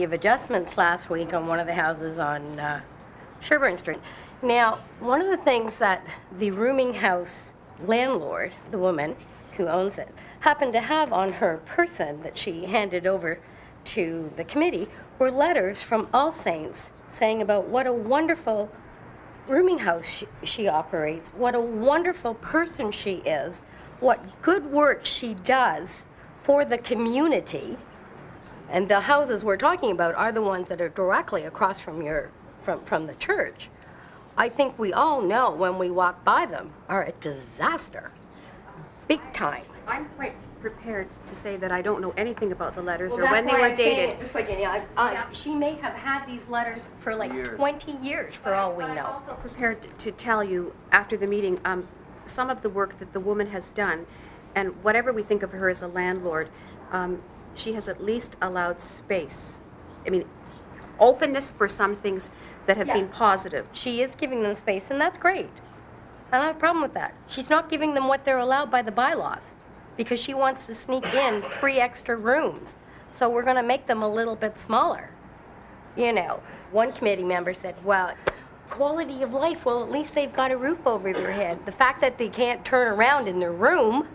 of adjustments last week on one of the houses on Sherbourne Street. Now, one of the things that the rooming house landlord, the woman who owns it, happened to have on her person that she handed over to the committee were letters from All Saints saying about what a wonderful rooming house she operates, what a wonderful person she is, what good work she does for the community. And the houses we're talking about are the ones that are directly across from from the church. I think we all know when we walk by them are a disaster, big time. I'm quite prepared to say that I don't know anything about the letters or when they were dated. This way, Jenny, she may have had these letters for like 20 years for all we know. I'm also prepared to tell you after the meeting some of the work that the woman has done, and whatever we think of her as a landlord, she has at least allowed space. I mean, openness for some things that have been positive. She is giving them space, and that's great. I don't have a problem with that. She's not giving them what they're allowed by the bylaws because she wants to sneak in 3 extra rooms. So we're going to make them a little bit smaller. You know, one committee member said, well, quality of life, well, at least they've got a roof over their head. The fact that they can't turn around in their room.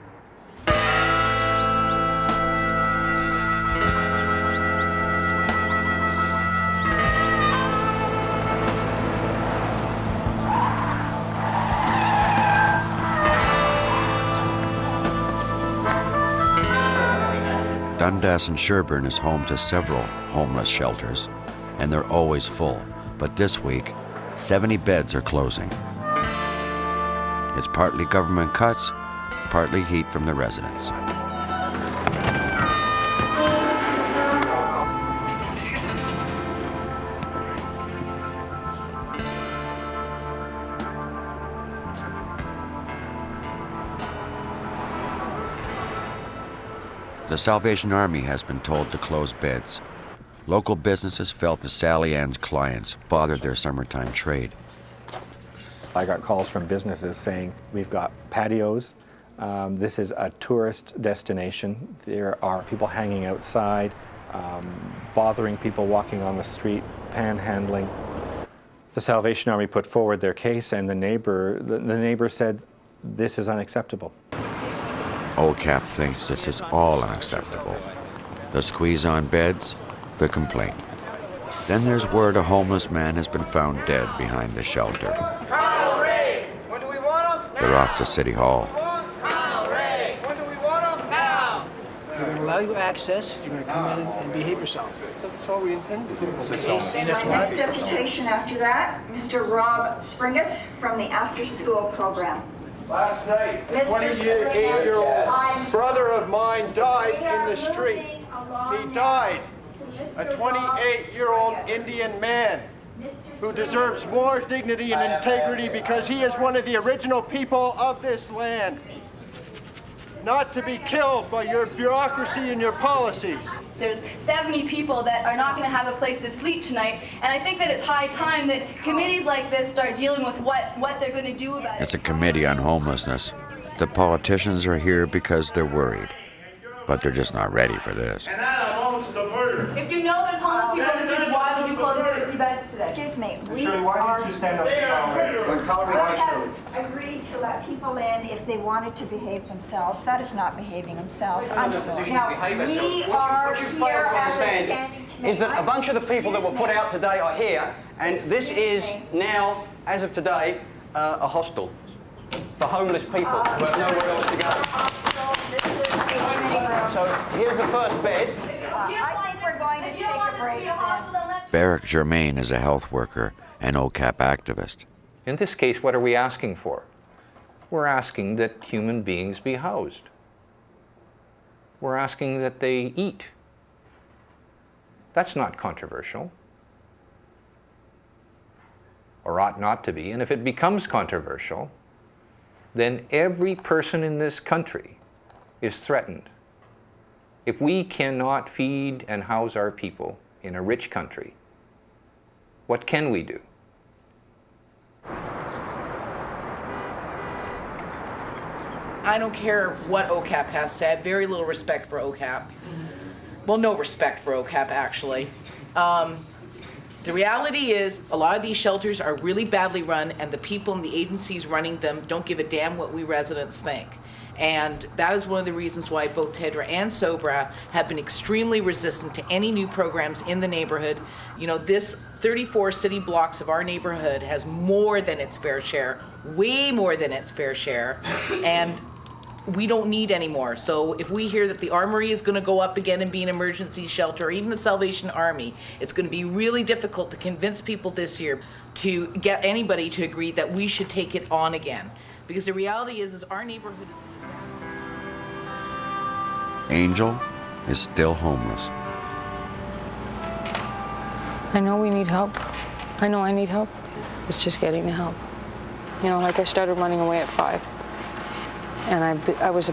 Dundas and Sherbourne is home to several homeless shelters, and they're always full. But this week, 70 beds are closing. It's partly government cuts, partly heat from the residents. The Salvation Army has been told to close beds. Local businesses felt the Sally Ann's clients bothered their summertime trade. I got calls from businesses saying, we've got patios, this is a tourist destination, there are people hanging outside, bothering people walking on the street, panhandling. The Salvation Army put forward their case, and the neighbor said, this is unacceptable. OCAP thinks this is all unacceptable. The squeeze on beds, the complaint. Then there's word a homeless man has been found dead behind the shelter. Kyle Ray! When do we want him? They're off to City Hall. Kyle Ray! When do we want him? Now! They're going to allow you access, you're going to come in and behave yourself. That's all we intended. Okay. Next deputation after that, Mr. Rob Springett from the after-school program. Last night, a 28-year-old brother of mine died in the street. He died. A 28-year-old Indian man who deserves more dignity and integrity because he is one of the original people of this land. Not to be killed by your bureaucracy and your policies. There's 70 people that are not going to have a place to sleep tonight, and I think that it's high time that committees like this start dealing with what they're going to do about it. It's a committee on homelessness. The politicians are here because they're worried, but they're just not ready for this. And that amounts to murder. If you know there's homeless people in the streets, why would you close 50 beds today? Excuse me, we Shirley, why didn't you stand up have agreed to let people in if they wanted to behave themselves. That is not behaving themselves. I'm sorry. Now, we are here as a standing committee. Is that a bunch of the people that were put out today are here, and this is now, as of today, a hostel for homeless people who have nowhere else to go. So here's the first bed. I think we're going to take a break then. Barrick Germain is a health worker and OCAP activist. In this case, what are we asking for? We're asking that human beings be housed. We're asking that they eat. That's not controversial, or ought not to be. And if it becomes controversial, then every person in this country is threatened. If we cannot feed and house our people in a rich country, what can we do? I don't care what OCAP has said. Very little respect for OCAP. Well, no respect for OCAP, actually. The reality is a lot of these shelters are really badly run, and the people and the agencies running them don't give a damn what we residents think. And that is one of the reasons why both TEDRA and SOBRA have been extremely resistant to any new programs in the neighborhood. You know, this 34 city blocks of our neighborhood has more than its fair share, way more than its fair share, and we don't need any more. So if we hear that the Armory is going to go up again and be an emergency shelter, or even the Salvation Army, it's going to be really difficult to convince people this year to get anybody to agree that we should take it on again. Because the reality is our neighborhood is a disaster. Angel is still homeless. I know we need help. I know I need help. It's just getting the help. You know, like I started running away at 5. And I was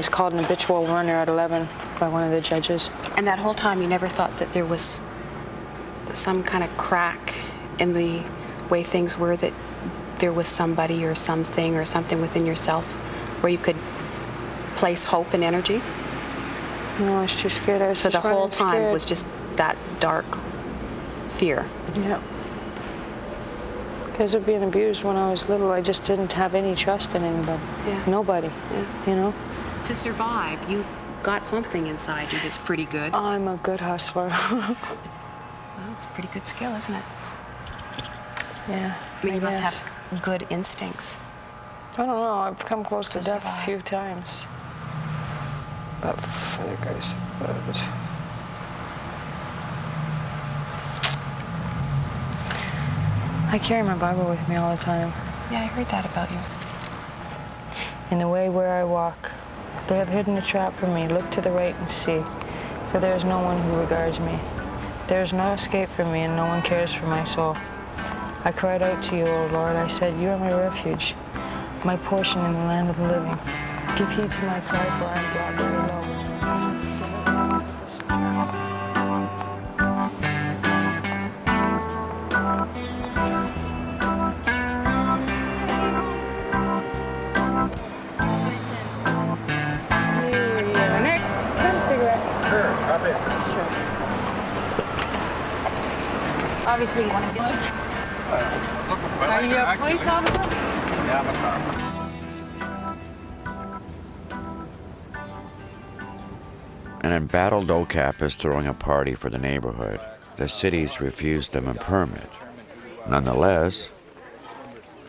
called an habitual runner at 11 by one of the judges. And that whole time you never thought that there was some kind of crack in the way things were, that there was somebody or something within yourself where you could place hope and energy? No, I was too scared. So the whole time was just that dark fear. Yeah. Because of being abused when I was little, I just didn't have any trust in anybody. Yeah. Nobody. Yeah. You know? To survive, you've got something inside you that's pretty good. I'm a good hustler. Well, it's a pretty good skill, isn't it? Yeah. I mean, you must have good instincts. I don't know. I've come close to death a few times. But for the grace of God. I carry my Bible with me all the time. Yeah, I heard that about you. In the way where I walk, they have hidden a trap for me. Look to the right and see, for there is no one who regards me. There is no escape for me, and no one cares for my soul. I cried out to you, O Lord. I said, you are my refuge, my portion in the land of the living. Give heed to my cry, for I am brought very low. Obviously, you want to get it. Are you a police officer? Yeah, I'm a cop. An embattled OCAP is throwing a party for the neighborhood. The city's refused them a permit. Nonetheless,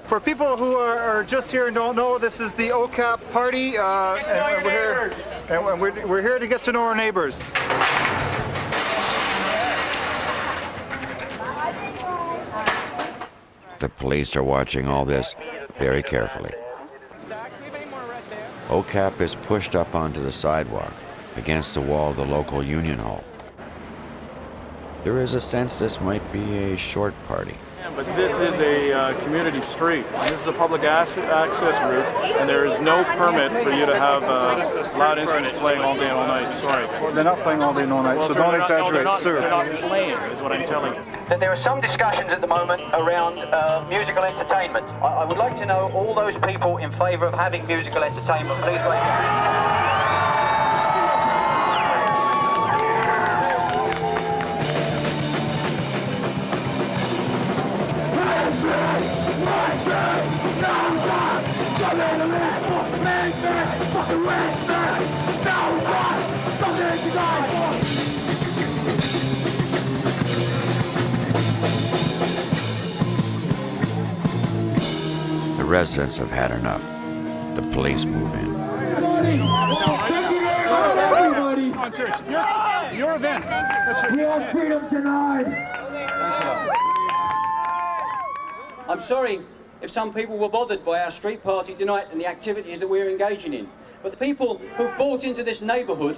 for people who are just here and don't know, this is the OCAP party, and we're here to get to know our neighbors. the police are watching all this very carefully. OCAP is pushed up onto the sidewalk against the wall of the local union hall. There is a sense this might be a short party. But this is a community street. This is a public access route, and there is no permit for you to have loud instruments playing all day and all night. Sorry. They're not playing all day and all night, so don't exaggerate, sir. They're not playing, is what I'm telling you. That there are some discussions at the moment around musical entertainment. I would like to know all those people in favour of having musical entertainment. Please raise your hand. The residents have had enough. The police move in. Everybody! Your event. We have freedom tonight! I'm sorry if some people were bothered by our street party tonight and the activities that we're engaging in. But the people who bought into this neighbourhood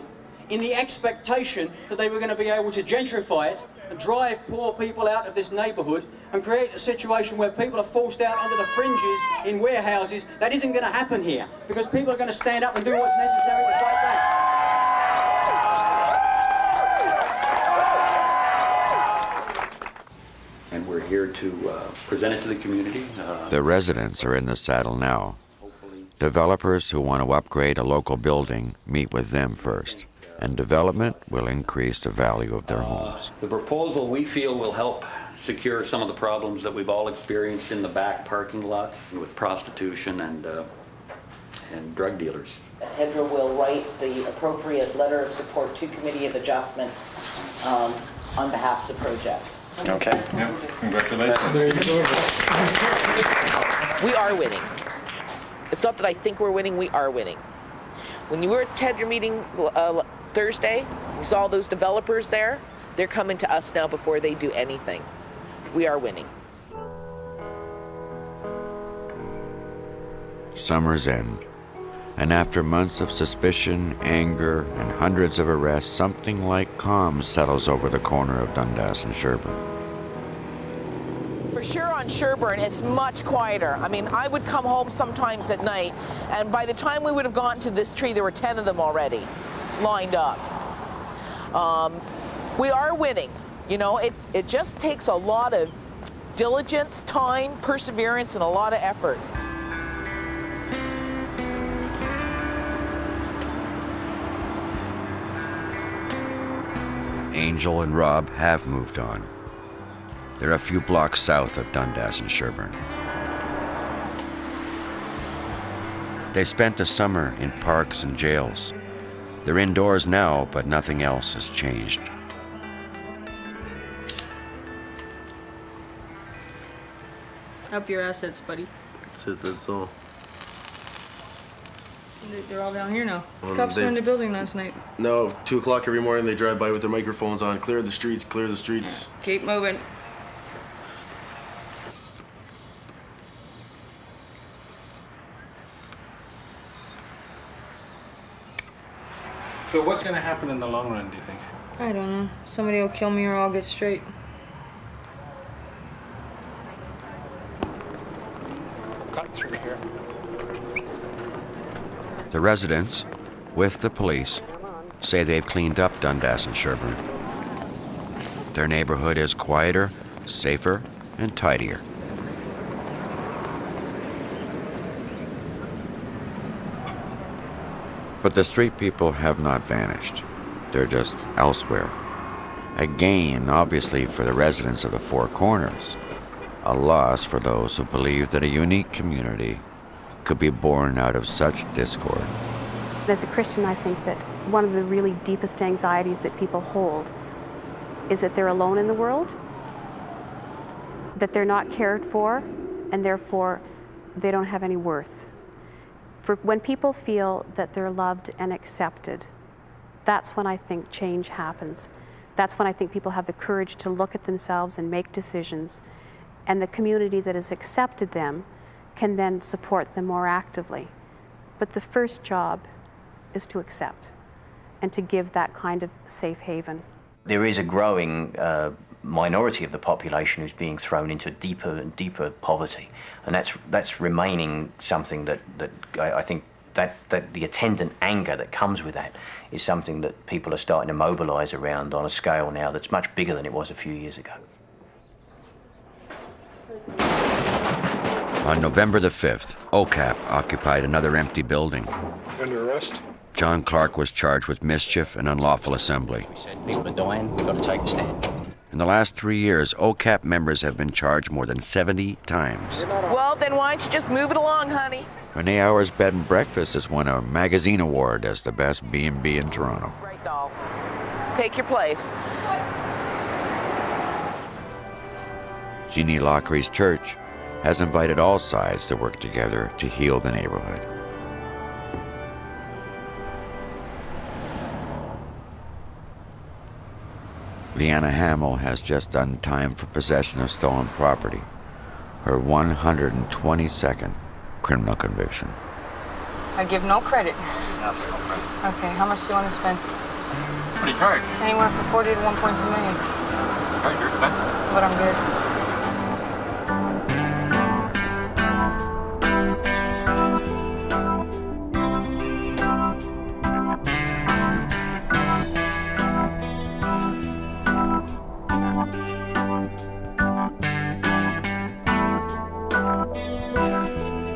in the expectation that they were going to be able to gentrify it and drive poor people out of this neighbourhood and create a situation where people are forced out under the fringes in warehouses, that isn't going to happen here, because people are going to stand up and do what's necessary to fight back. And we're here to present it to the community. The residents are in the saddle now. Developers who want to upgrade a local building meet with them first. and development will increase the value of their homes. The proposal, we feel, will help secure some of the problems that we've all experienced in the back parking lots with prostitution and drug dealers. Hedra will write the appropriate letter of support to Committee of Adjustment on behalf of the project. Okay. Yeah. Congratulations. We are winning. It's not that I think we're winning, we are winning. When you were at Hedra meeting Thursday, we saw those developers there. They're coming to us now before they do anything. We are winning. Summer's end, and after months of suspicion, anger, and hundreds of arrests, something like calm settles over the corner of Dundas and Sherbourne. For sure on Sherbourne, it's much quieter. I mean, I would come home sometimes at night, and by the time we would have gotten to this tree, there were 10 of them already lined up. We are winning. You know, it just takes a lot of diligence, time, perseverance, and a lot of effort. Angel and Rob have moved on. They're a few blocks south of Dundas and Sherbourne. They've spent the summer in parks and jails. They're indoors now, but nothing else has changed. Up your assets, buddy. That's it, that's all. They're all down here now. Well, Cops were in the building last night. No, 2 o'clock every morning they drive by with their microphones on. Clear the streets, clear the streets. Yeah. Keep moving. So what's going to happen in the long run, do you think? I don't know. Somebody will kill me or I'll get straight. Cut through here. The residents, with the police, say they've cleaned up Dundas and Sherbourne. Their neighborhood is quieter, safer, and tidier. But the street people have not vanished. They're just elsewhere. A gain, obviously, for the residents of the Four Corners. A loss for those who believe that a unique community could be born out of such discord. As a Christian, I think that one of the really deepest anxieties that people hold is that they're alone in the world, that they're not cared for, and therefore they don't have any worth. When people feel that they're loved and accepted, that's when I think change happens. That's when I think people have the courage to look at themselves and make decisions, and the community that has accepted them can then support them more actively. But the first job is to accept and to give that kind of safe haven. There is a growing minority of the population who's being thrown into deeper and deeper poverty, and that's remaining something that I think that the attendant anger that comes with that is something that people are starting to mobilize around on a scale now that's much bigger than it was a few years ago. On November the 5th, OCAP occupied another empty building. Under arrest? John Clark was charged with mischief and unlawful assembly. We said people are dying, we've got to take a stand. In the last 3 years, OCAP members have been charged more than 70 times. Well, then why don't you just move it along, honey? Renee Hour's Bed and Breakfast has won a magazine award as the best B&B in Toronto. Right, doll. Take your place. Jeannie Lockery's church has invited all sides to work together to heal the neighborhood. Leanna Hamill has just done time for possession of stolen property, her 122nd criminal conviction. I give no credit. No credit. Okay, how much do you want to spend? What do you charge? Anywhere from 40 to 1.2 million. You're expensive. But I'm good.